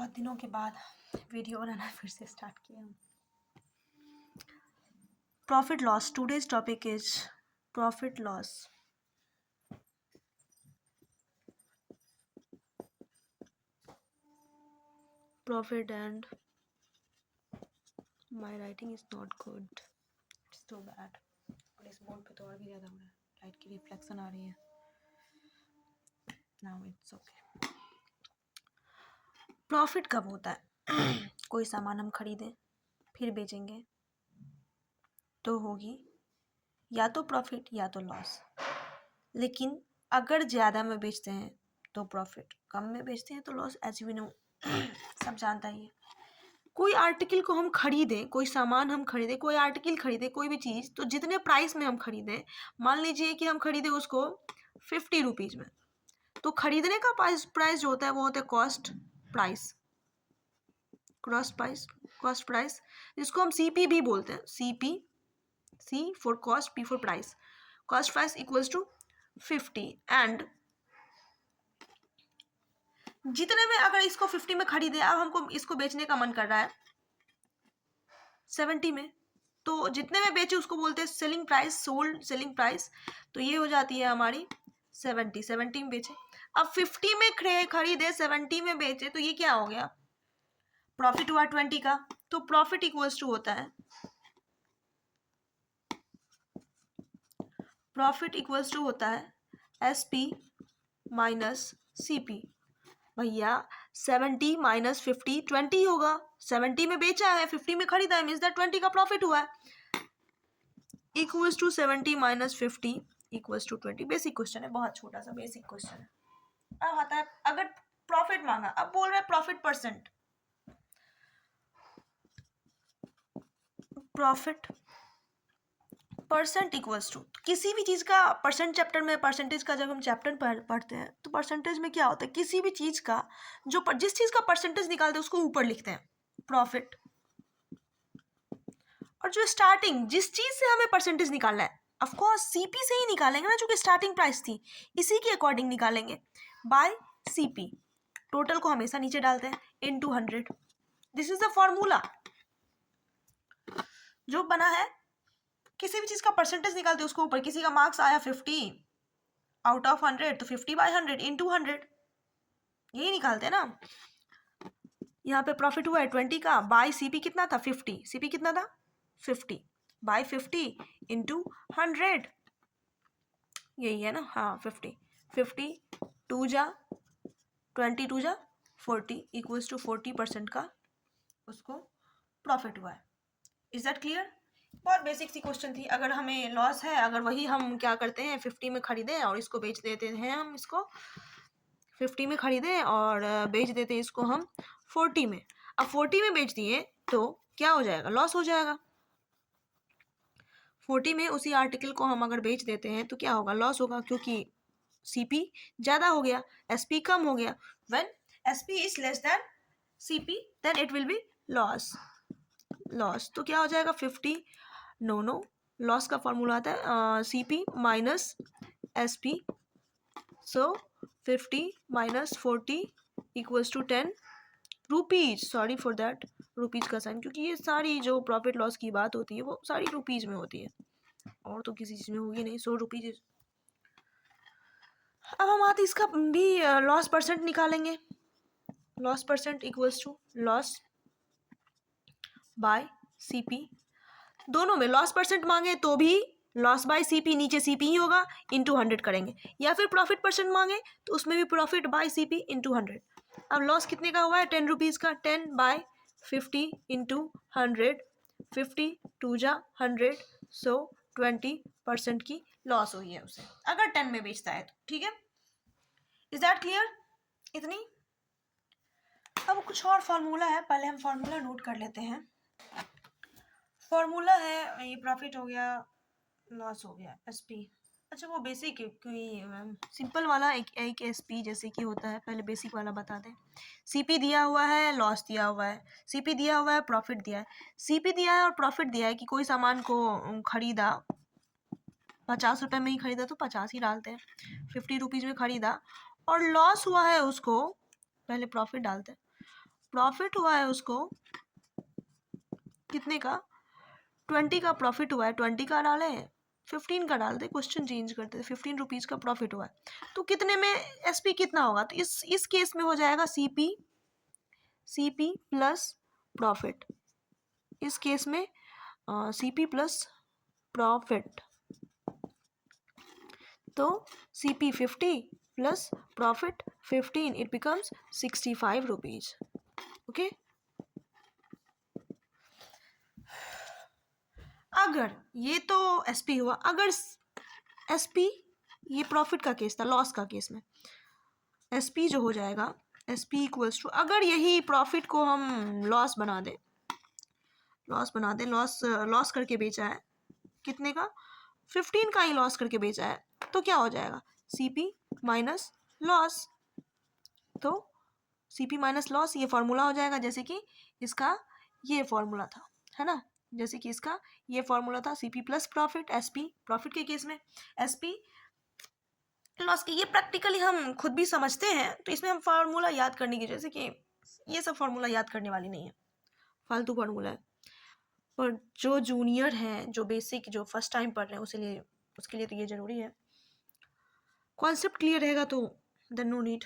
बहुत दिनों के बाद वीडियो बनाना फिर से स्टार्ट किया हूँ। Profit loss, today's topic is profit loss. Profit and my writing is not good, it's too bad. और इस बोर्ड पे तो और भी ज़्यादा हो रहा है, लाइट की रिफ्लेक्शन आ रही है। Now it's okay. प्रॉफिट कब होता है? कोई सामान हम खरीदें फिर बेचेंगे तो होगी या तो प्रॉफिट या तो लॉस। लेकिन अगर ज़्यादा में बेचते हैं तो प्रॉफिट, कम में बेचते हैं तो लॉस। एज वी नो, सब जानता ही है। कोई आर्टिकल को हम खरीदें, कोई सामान हम खरीदें, कोई आर्टिकल खरीदें, कोई भी चीज़, तो जितने प्राइस में हम खरीदें, मान लीजिए कि हम खरीदें उसको 50 रुपीज़ में, तो खरीदने का प्राइस जो होता है वो होता है कॉस्ट प्राइस, कॉस्ट प्राइस, जिसको हम CP भी बोलते हैं। CP, C for cost, P for price. Cost price equals to 50 and जितने में, अगर इसको 50 में खरीदे, अब हमको इसको बेचने का मन कर रहा है 70 में, तो जितने में बेचे उसको बोलते हैं selling price, sold selling price. तो ये हो जाती है हमारी 70 में बेचे। अब 50 में खरीदे, 70 में बेचे, तो ये क्या हो गया? प्रॉफिट हुआ 20 का। तो प्रॉफिट इक्वल्स टू होता है, प्रॉफिट इक्वल्स टू होता है SP माइनस CP। भैया 70 माइनस 50 20 होगा। 70 में बेचा है, 50 में खरीदा है, मीन्स दैट 20 का प्रॉफिट हुआ है। Equals to 70 minus 50 equals to 20। Basic question है, बहुत छोटा सा बेसिक क्वेश्चन है। अब आता है, अगर प्रॉफिट मांगा, अब बोल रहे हैं profit percent. Profit percent equals to, किसी भी चीज़ का परसेंट, चैप्टर में परसेंटेज का जब हम चैप्टर पढ़ते हैं तो परसेंटेज में क्या होता है, किसी भी चीज़ का जो जिस चीज़ का परसेंटेज निकालते हैं उसको ऊपर लिखते हैं प्रॉफिट। और जो स्टार्टिंग, जिस चीज़ से हमें परसेंटेज निकालना है, ऑफ कोर्स CP से ही निकालेंगे ना, जो कि स्टार्टिंग प्राइस थी, इसी के अकॉर्डिंग निकालेंगे बाय CP। टोटल को हमेशा नीचे डालते हैं into 100। This is the formula जो बना है। किसी भी चीज़ का परसेंटेज निकालते हैं उसको ऊपर, किसी का मार्क्स आया 50 आउट ऑफ 100, तो 50 बाय 100 इंटू 100, यही निकालते हैं ना। यहाँ पे प्रॉफिट हुआ है 20 का, बाय CP कितना था 50, CP कितना था 50, बाय 50 इंटू 100, यही है ना। हाँ 50 टू जा 20 टू जा 40 इक्वल्स टू 40% का उसको प्रॉफिट हुआ है। Is that clear? बहुत बेसिक सी क्वेश्चन थी। अगर हमें लॉस है, अगर वही हम क्या करते हैं 50 में खरीदें और इसको बेच देते हैं, हम इसको 50 में खरीदें और बेच देते हैं इसको हम 40 में। अब 40 में बेच दिए तो क्या हो जाएगा? लॉस हो जाएगा। 40 में उसी आर्टिकल को हम अगर बेच देते हैं तो क्या होगा? लॉस होगा, क्योंकि CP ज़्यादा हो गया, SP कम हो गया। When SP is less than CP then it will be loss. तो क्या हो जाएगा 50? नो, लॉस का फॉर्मूला आता है CP minus SP। So 50 minus 40 equals to 10 rupees. Sorry for that, rupees का साइन, क्योंकि ये सारी जो प्रॉफिट लॉस की बात होती है वो सारी रुपीज में होती है, और तो किसी चीज़ में होगी नहीं। 100 रुपीज। अब हम आते इसका भी लॉस परसेंट निकालेंगे। Loss percent equals to loss by CP। दोनों में लॉस परसेंट मांगे तो भी लॉस बाय CP, नीचे CP ही होगा, इंटू 100 करेंगे। या फिर प्रॉफिट परसेंट मांगे तो उसमें भी प्रॉफिट बाय CP इंटू 100। अब लॉस कितने का हुआ है? 10 रुपीज़ का। 10 बाय 50 इंटू 100, 50 टू जा 100, सो 20% की लॉस हुई है उसे, अगर 10 में बेचता है तो। ठीक है, इज दैट क्लियर? इतनी। अब कुछ और फॉर्मूला है, पहले हम फॉर्मूला नोट कर लेते हैं। फॉर्मूला है, ये प्रॉफिट हो गया, लॉस हो गया, SP। अच्छा वो बेसिक है, क्योंकि सिंपल वाला एक SP जैसे कि होता है, पहले बेसिक वाला बता दें। CP दिया हुआ है, लॉस दिया हुआ है, CP दिया हुआ है, प्रॉफिट दिया है। CP दिया है और प्रॉफिट दिया है कि कोई सामान को खरीदा 50 रुपये में ही खरीदा तो 50 ही डालते हैं, 50 रुपीज़ में खरीदा और लॉस हुआ है उसको पहले प्रॉफिट डालते हैं, प्रॉफिट हुआ है उसको कितने का, 20 का प्रॉफिट हुआ है, 20 का डाले 15 का डाल दे, क्वेश्चन चेंज करते थे, 15 रुपीज़ का प्रॉफिट हुआ है तो कितने में एसपी कितना होगा, तो इस केस में हो जाएगा सीपी प्लस प्रॉफिट, इस केस में सीपी प्लस प्रॉफिट, तो CP 50 plus profit 15, it becomes 65 rupees. Okay, अगर ये तो एसपी हुआ, अगर एसपी ये प्रॉफिट का केस था, लॉस का केस में एसपी जो हो जाएगा एसपी इक्वल्स टू, अगर यही प्रॉफिट को हम लॉस बना दें, लॉस करके बेचा है, कितने का, 15 का ही लॉस करके बेचा है, तो क्या हो जाएगा, सीपी माइनस लॉस, तो सीपी माइनस लॉस ये फॉर्मूला हो जाएगा, जैसे कि इसका ये फॉर्मूला था, है ना, जैसे कि इसका ये फॉर्मूला था, CP plus profit, SP profit के केस में एसपी लॉस की, ये प्रैक्टिकली हम खुद भी समझते हैं, तो इसमें हम फार्मूला याद करने की, जैसे कि ये सब फार्मूला याद करने वाली नहीं है, फालतू फार्मूला है, और जो जूनियर हैं, जो बेसिक, जो फर्स्ट टाइम पढ़ रहे हैं, उसके लिए तो ये ज़रूरी है, कॉन्सेप्ट क्लियर रहेगा तो देन नो नीड।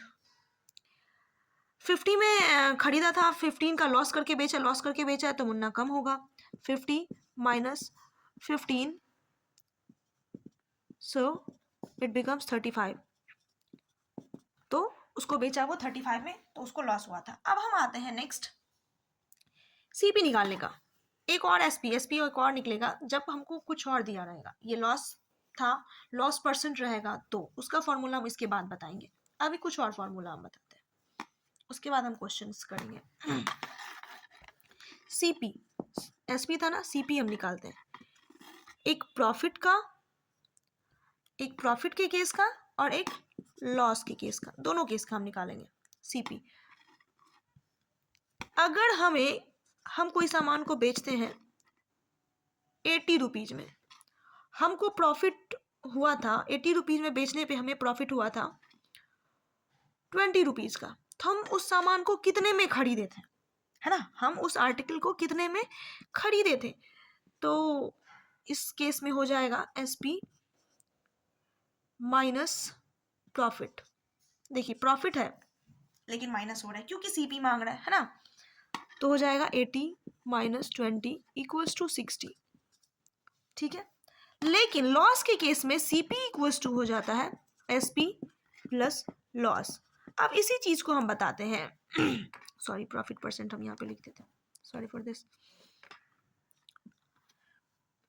50 में खरीदा था, 15 का लॉस करके बेचा है तो मुन्ना कम होगा, 50 माइनस 15, सो इट बिकम्स 35, तो उसको बेचा वो 35 में, तो उसको लॉस हुआ था। अब हम आते हैं नेक्स्ट सीपी निकालने का, एक और एसपी एक और निकलेगा जब हमको कुछ और दिया रहेगा, ये लॉस था, लॉस परसेंट रहेगा, तो उसका फॉर्मूला हम इसके बाद बताएंगे, अभी कुछ और फॉर्मूला हम बताते हैं, उसके बाद हम क्वेश्चंस करेंगे। सीपी एसपी था ना, सीपी हम निकालते हैं, एक प्रॉफिट के केस का और एक लॉस के केस का, दोनों केस का हम निकालेंगे सीपी। अगर हम कोई सामान को बेचते हैं 80 रुपीज में, हमको प्रॉफिट हुआ था 80 रुपीज में बेचने पे हमें प्रॉफिट हुआ था 20 रुपीज का, तो हम उस सामान को कितने में खरीदे थे, है ना, हम उस आर्टिकल को कितने में खरीदे थे, तो इस केस में हो जाएगा एसपी माइनस प्रॉफिट, देखिए प्रॉफिट है लेकिन माइनस हो रहा है क्योंकि सीपी मांग रहा है ना, तो हो जाएगा 80 माइनस 20 इक्वल्स टू 60, ठीक है, लेकिन लॉस के केस में सीपी इक्वल्स टू हो जाता है एसपी प्लस लॉस। अब इसी चीज को हम बताते हैं सॉरी, प्रॉफिट परसेंट हम यहाँ पे लिख देते हैं, सॉरी फॉर दिस,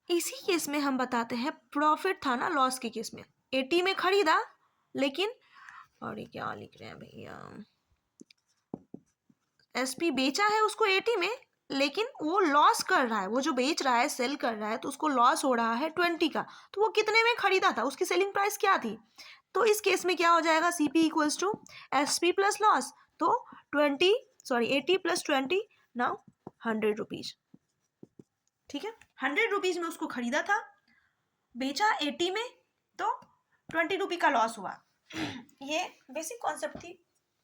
इसी केस में हम बताते हैं, प्रॉफिट था ना लॉस के केस में, 80 में खरीदा, लेकिन और ये क्या लिख रहे हैं भैया, एसपी बेचा है उसको 80 में, लेकिन वो लॉस कर रहा है, वो जो बेच रहा है, सेल कर रहा है, तो उसको लॉस हो रहा है 20 का, तो वो कितने में खरीदा था, उसकी सेलिंग प्राइस क्या थी, तो इस केस में क्या हो जाएगा, CP equals to SP plus loss, तो 80 प्लस 20 नाउ 100 रुपीज, ठीक है, 100 रुपीज में उसको खरीदा था, बेचा 80 में, तो 20 रुपी का लॉस हुआ। ये बेसिक कॉन्सेप्ट थी,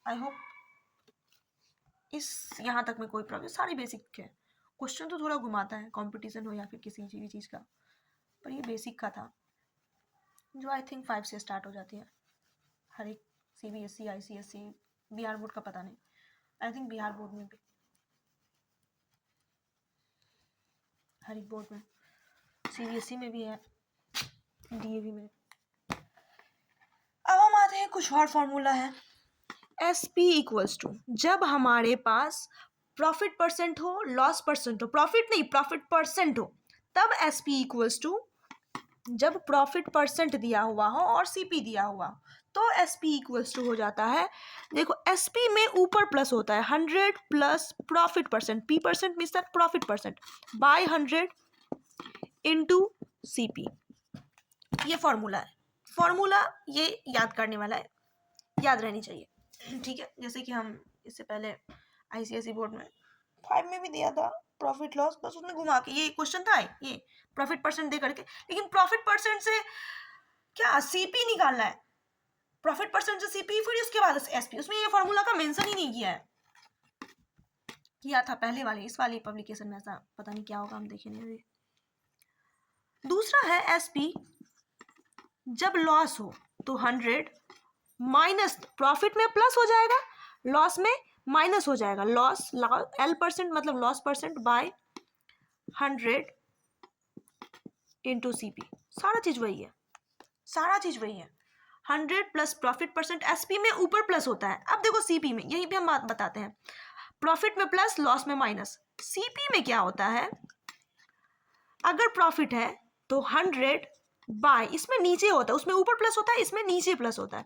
आई होप इस यहाँ तक में कोई प्रॉब्लम, सारी बेसिक है, क्वेश्चन तो थोड़ा घुमाता है, कंपटीशन हो या फिर किसी भी चीज़ का, पर ये बेसिक का था, जो आई थिंक 5 से स्टार्ट हो जाती है, हर एक CBSE ICSE बिहार बोर्ड का पता नहीं, आई थिंक बिहार बोर्ड में भी, हर एक बोर्ड में, CBSE में भी है, DAV में। अब हम आते हैं, कुछ और फॉर्मूला है, एसपी इक्वल्स टू, जब हमारे पास प्रॉफिट परसेंट हो, लॉस परसेंट हो, प्रॉफिट नहीं प्रॉफिट परसेंट हो, तब एसपी इक्वल्स टू, जब प्रॉफिट परसेंट दिया हुआ हो और सीपी दिया हुआ हो, तो एसपी इक्वल्स टू हो जाता है, देखो एसपी में ऊपर प्लस होता है 100 plus profit percent, P percent means that profit percent, by 100 into CP, ये फॉर्मूला है, फॉर्मूला ये याद करने वाला है, याद रहनी चाहिए, ठीक है, जैसे कि हम इससे पहले ICSE बोर्ड में 5 में भी दिया था प्रॉफिट लॉस, बस उसने घुमा के ये क्वेश्चन था, ये प्रॉफिट परसेंट दे करके, लेकिन प्रॉफिट परसेंट से क्या सीपी निकालना है, प्रॉफिट परसेंट से सीपी, फिर उसके बाद एसपी, उसमें ये फॉर्मूला का मेंशन ही नहीं किया है, किया था पहले वाले, इस वाली पब्लिकेशन में ऐसा पता नहीं क्या होगा, हम देखेंगे अभी। दूसरा है एसपी, जब लॉस हो तो 100 माइनस, प्रॉफिट में प्लस हो जाएगा, लॉस में माइनस हो जाएगा, लॉस L% मतलब loss percent by 100 into CP। सारा चीज वही है, सारा चीज वही है। 100 प्लस प्रॉफिट परसेंट, एसपी में ऊपर प्लस होता है। अब देखो सीपी में, यही भी हम बात बताते हैं, प्रॉफिट में प्लस, लॉस में माइनस। सीपी में क्या होता है, अगर प्रॉफिट है तो 100 बाय, इसमें नीचे होता है, उसमें ऊपर प्लस होता है, इसमें नीचे प्लस होता है,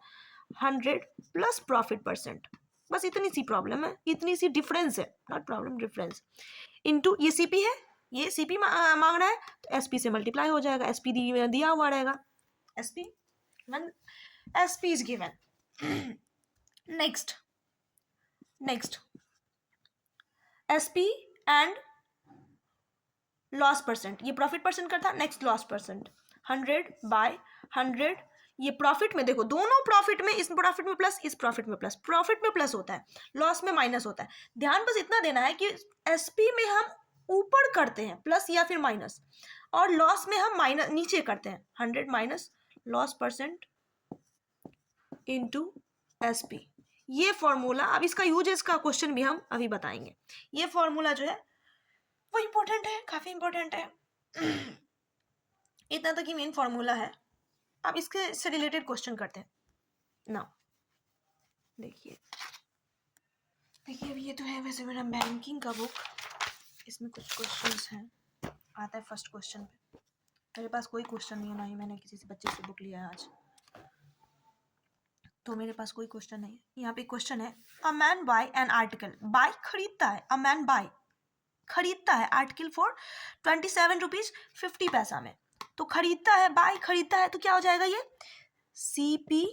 100 प्लस प्रॉफिट परसेंट। बस इतनी सी प्रॉब्लम है, इतनी सी डिफरेंस है, नॉट प्रॉब्लम, डिफरेंस। इनटू ये सीपी है, ये सीपी मांग रहा है तो एसपी से मल्टीप्लाई हो जाएगा, एसपी दिया हुआ रहेगा, SP one, SP is given. Next SP and loss percent, ये प्रॉफिट परसेंट का था, नेक्स्ट लॉस परसेंट। 100 बाय 100, ये प्रॉफिट में देखो, दोनों प्रॉफिट में, इस प्रॉफिट में प्लस, इस प्रॉफिट में प्लस, प्रॉफिट में प्लस होता है, लॉस में माइनस होता है। ध्यान बस इतना देना है कि एसपी में हम ऊपर करते हैं प्लस या फिर माइनस, और लॉस में हम माइनस नीचे करते हैं, 100 minus loss percent into SP. ये फॉर्मूला, अब इसका यूज, इसका क्वेश्चन भी हम अभी बताएंगे। ये फॉर्मूला जो है वो इंपॉर्टेंट है, काफी इंपॉर्टेंट है। इतना तक ही मेन फॉर्मूला है। अब इसके से रिलेटेड क्वेश्चन करते हैं ना। देखिए अभी ये तो है वैसे मेरा बैंकिंग का बुक, इसमें कुछ क्वेश्चंस हैं, आता है फर्स्ट क्वेश्चन पे। मेरे पास कोई क्वेश्चन नहीं है, ना ही मैंने किसी से बच्चे से बुक लिया है आज, तो मेरे पास कोई क्वेश्चन नहीं है। यहाँ पे क्वेश्चन है, a man buy an article, buy खरीदता है, अ मैन बाय खरीदता है आर्टिकल फॉर 27 रुपीज 50 पैसा में। तो खरीदता है, बाय खरीदता है, तो क्या हो जाएगा ये, CP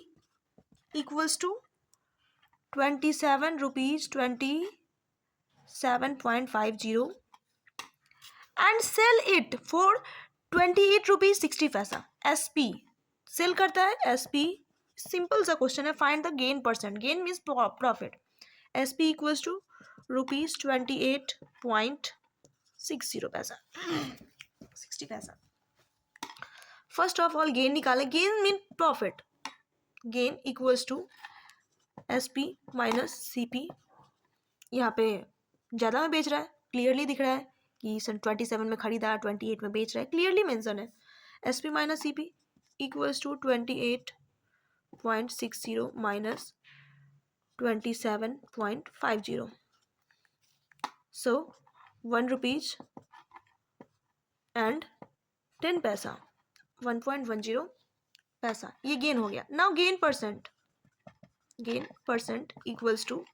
equals to 27 rupees 27.50 and sell it for 28 rupees 60 paisa. SP sell करता है, SP सिंपल सा क्वेश्चन है, find the gain percent, gain means profit. SP equals to rupees 28.60 paisa, 60 paisa. First of all gain निकालें, gain mean profit, gain equals to SP minus CP। यहाँ पे ज़्यादा में बेच रहा है, क्लियरली दिख रहा है कि 27 में खरीदा, 28 में बेच रहा है, क्लियरली मेंशन है। SP minus CP equals to 28.60 minus 27.50, so 1 rupees and 10 paisa, 1.10 paisa, ये गेन हो गया। Now gain percent equals to,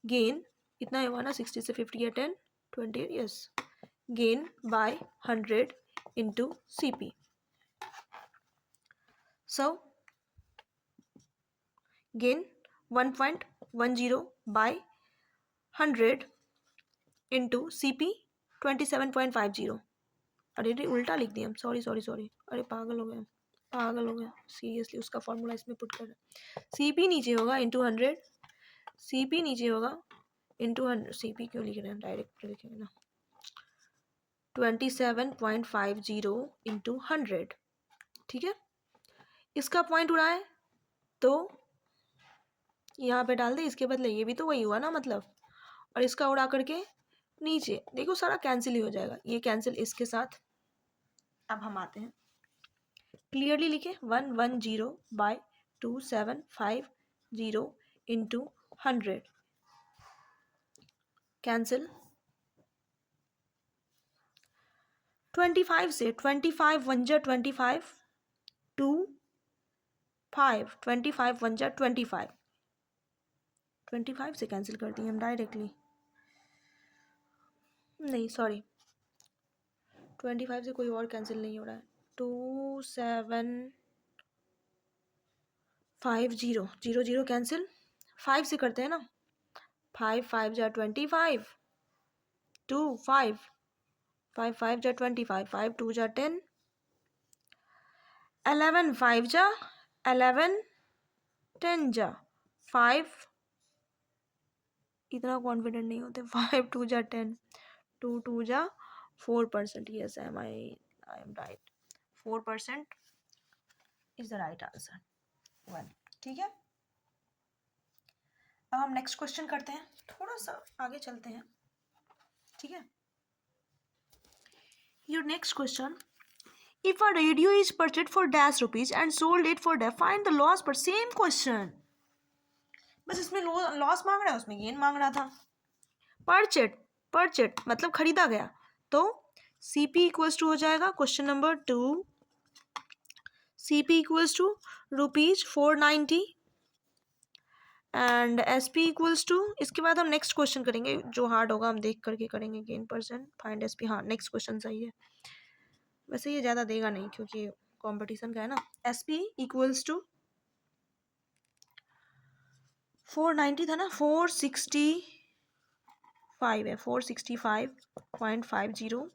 gain इतना हुआ ना, 60 से 50 या 10 20, yes, gain by 100 into CP, so gain 1.10 by 100 into CP 27.50। अरे उल्टा लिख दिया हम, सॉरी, अरे पागल हो गया सीरियसली। उसका फॉर्मूला इसमें पुट कर रहे, CP नीचे होगा इंटू 100, CP नीचे होगा इंटू 100, CP क्यों लिख रहे हैं, डायरेक्ट लिखेंगे ना, 27.50 इंटू 100, ठीक है। इसका पॉइंट उड़ा है तो यहाँ पे डाल दे, इसके बदले ये भी तो वही हुआ ना मतलब, और इसका उड़ा करके नीचे देखो, सारा कैंसिल ही हो जाएगा, ये कैंसिल इसके साथ। अब हम आते हैं, क्लियरली लिखे, 110 बाय 2750 इंटू 100, कैंसिल। 25 से 25 1 जा 25, 2 5, 25 1 जा 25, 25 से कैंसिल कर दिए हम डायरेक्टली, नहीं सॉरी, 25 से कोई और कैंसिल नहीं हो रहा है, 2750 0 0 कैंसिल, 5 से करते हैं ना, 5 5 जा 25, 2 5 5 5 जा 25, 5 2 जा 10, 11 5 जा 11, 10 जा 5, इतना कॉन्फिडेंट नहीं होते। 5 2 जा 10, 2 2 जा 4%। Yes I am right, 4% is the right answer. 1, ठीक है। अब हम नेक्स्ट क्वेश्चन करते हैं, थोड़ा सा आगे चलते हैं, ठीक है। Your next question, if a radio is purchased for dash rupees and sold it for dash, find the loss per same question। बस इसमें लॉस मांग रहा है, उसमें गेन मांग रहा था। परचेट मतलब खरीदा गया, तो CP इक्वल्स टू हो जाएगा question number 2, CP equals to ₹490 and SP equals to, इसके बाद हम नेक्स्ट क्वेश्चन करेंगे, जो हार्ड होगा हम देख करके करेंगे। गेन परसेंट, फाइंड SP, हाँ नेक्स्ट क्वेश्चन सही है। वैसे ये ज़्यादा देगा नहीं क्योंकि कंपटीशन का है ना। SP इक्वल्स टू 490 था ना, 465 है, 465.50।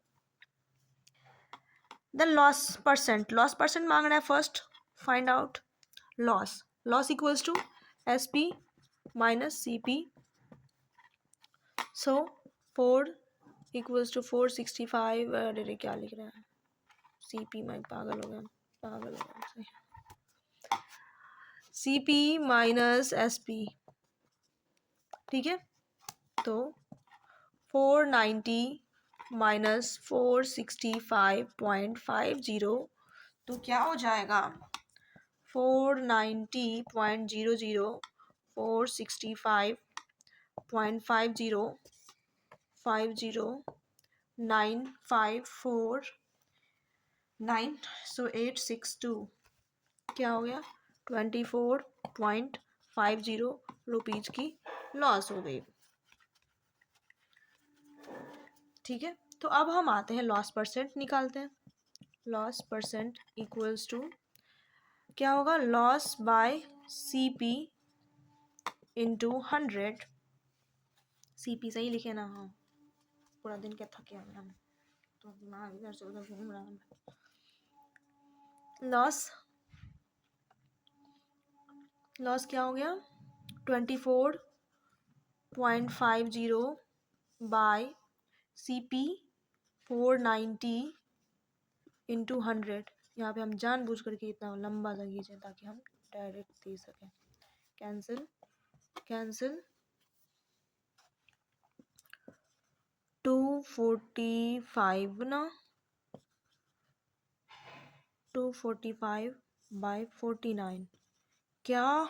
देन लॉस परसेंट मांग रहा है first, find out loss equals to SP minus CP। So 4 equals to 465, अरे क्या लिख रहा है CP, में पागल हो गया। CP माइनस SP, ठीक है। तो 490 माइनस 465.50, तो क्या हो जाएगा 490.00 465.50 954.9, सो 862, क्या हो गया 24.50 रुपीज की लॉस हो गई, ठीक है। तो अब हम आते हैं लॉस परसेंट निकालते हैं। लॉस परसेंट इक्वल्स टू क्या होगा, loss by CP into 100। CP सही लिखे ना, हाँ पूरा दिन क्या थके हम, तो दिमाग इधर से उधर घूम रहा है। लॉस क्या हो गया 24.50 बाय CP 490 इंटू 100। यहाँ पे हम जानबूझ करके इतना लंबा सा खींचे ताकि हम डायरेक्ट दे सकें। कैंसिल 245 ना, 245 बाय 49, क्या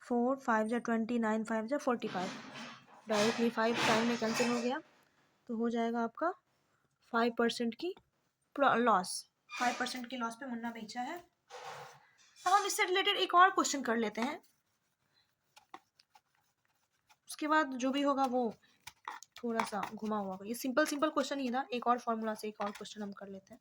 4 5 जा 29, 5 जा 45, डायरेक्टली 5 टाइम में कैंसिल हो गया, तो हो जाएगा आपका 5% की लॉस। 5% की लॉस पे मुन्ना बेचा है। अब हम इससे रिलेटेड एक और क्वेश्चन कर लेते हैं, उसके बाद जो भी होगा वो थोड़ा सा घुमा हुआ होगा। ये सिंपल क्वेश्चन ही था, एक और फॉर्मूला से एक और क्वेश्चन हम कर लेते हैं।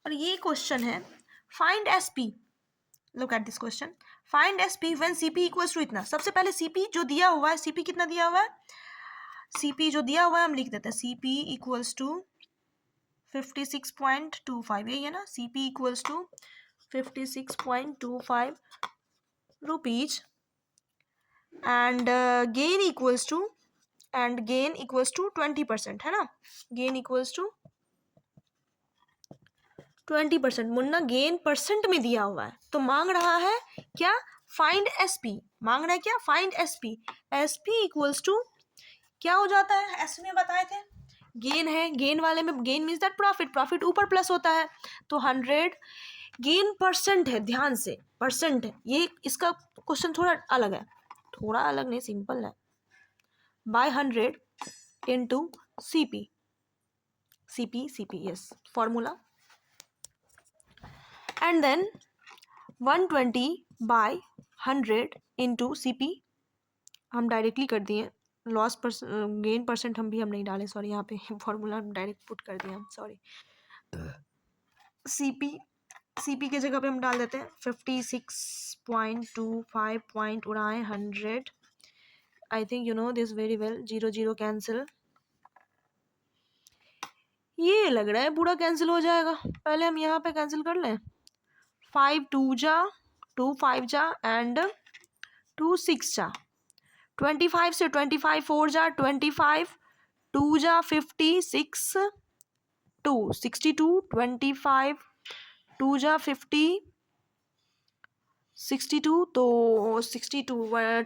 और ये क्वेश्चन है find SP, look at this question, find SP when CP equals to इतना। सबसे पहले CP जो दिया हुआ है, CP कितना दिया हुआ है, CP जो दिया हुआ है हम लिख देते हैं, CP इक्वल्स टू 56.25, यही है ना, CP equals to 56.25 rupees and gain equals to 20%, है ना, gain equals to 20%। Munna gain percent में दिया हुआ है, तो मांग रहा है क्या, फाइंड SP, मांग रहा है क्या, फाइंड SP इक्वल्स टू क्या हो जाता है, SP में बताए थे गेन है, गेन वाले में गेन मीन्स दैट प्रॉफिट ऊपर प्लस होता है, तो 100 गेन परसेंट है, ध्यान से परसेंट है, ये इसका क्वेश्चन थोड़ा अलग है, थोड़ा अलग नहीं सिंपल है, by 100 into CP yes formula, and then 120 by 100 into CP, हम डायरेक्टली कर दिए, लॉस गेन परसेंट हम नहीं डाले, सॉरी यहाँ पे फॉर्मूला डायरेक्ट पुट कर दिए हम, सॉरी। CP के जगह पे हम डाल देते हैं 56.25 पॉइंट उड़ाएं 100, I think you know this very well, 0 0 cancel, ये लग रहा है पूरा कैंसिल हो जाएगा, पहले हम यहाँ पे कैंसिल कर लें, 5 2 जा 2 5 जा एंड 2 6 जा 25 से 25 4 जा 25 2 जा 56 2 62 25 2 जा 50 62 तो 62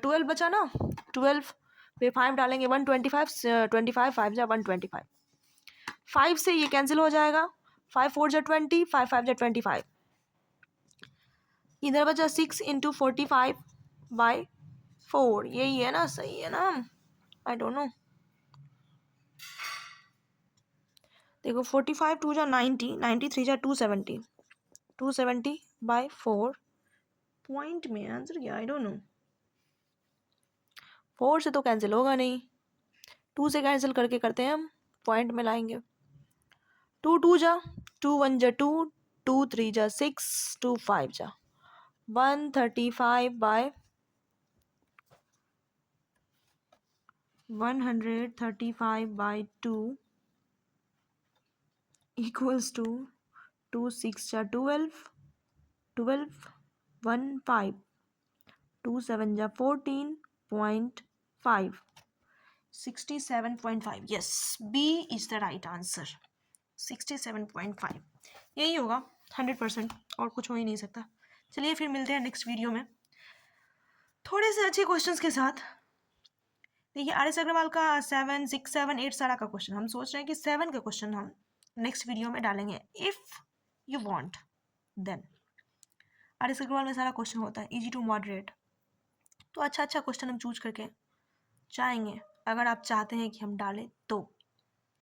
12 बचा ना 12 पे 5 डालेंगे 125 25 5 जा 125 5 से ये कैंसिल हो जाएगा 5 4 जा 20 5 5 जा 25 इधर बचा 6 इंटू 45 बाई 4 यही है ना सही है ना आई डोंट नो देखो 45 2 जा 90 93 जा 270 270 बाई 4 पॉइंट में आंसर क्या आई डोंट नो 4 से तो कैंसिल होगा नहीं 2 से कैंसिल करके करते हैं हम पॉइंट में लाएंगे 2 2 जा 2 1 जा 2 2 3 जा 6 2 5 जा 135 बाय 135 बाय 2 equals to 2 6 जा 12 12 1 5 2 7 जा 14.5 67.5 yes B is the right answer 67.5 यही होगा 100% और कुछ हो ही नहीं सकता। चलिए फिर मिलते हैं नेक्स्ट वीडियो में थोड़े से अच्छे क्वेश्चंस के साथ। देखिए आर एस अग्रवाल का 7 6 7 8 सारा का क्वेश्चन हम सोच रहे हैं कि 7 का क्वेश्चन हम नेक्स्ट वीडियो में डालेंगे if you want then. R S Agarwal में सारा क्वेश्चन होता है इजी टू मॉडरेट तो अच्छा क्वेश्चन हम चूज करके जाएंगे अगर आप चाहते हैं कि हम डालें तो।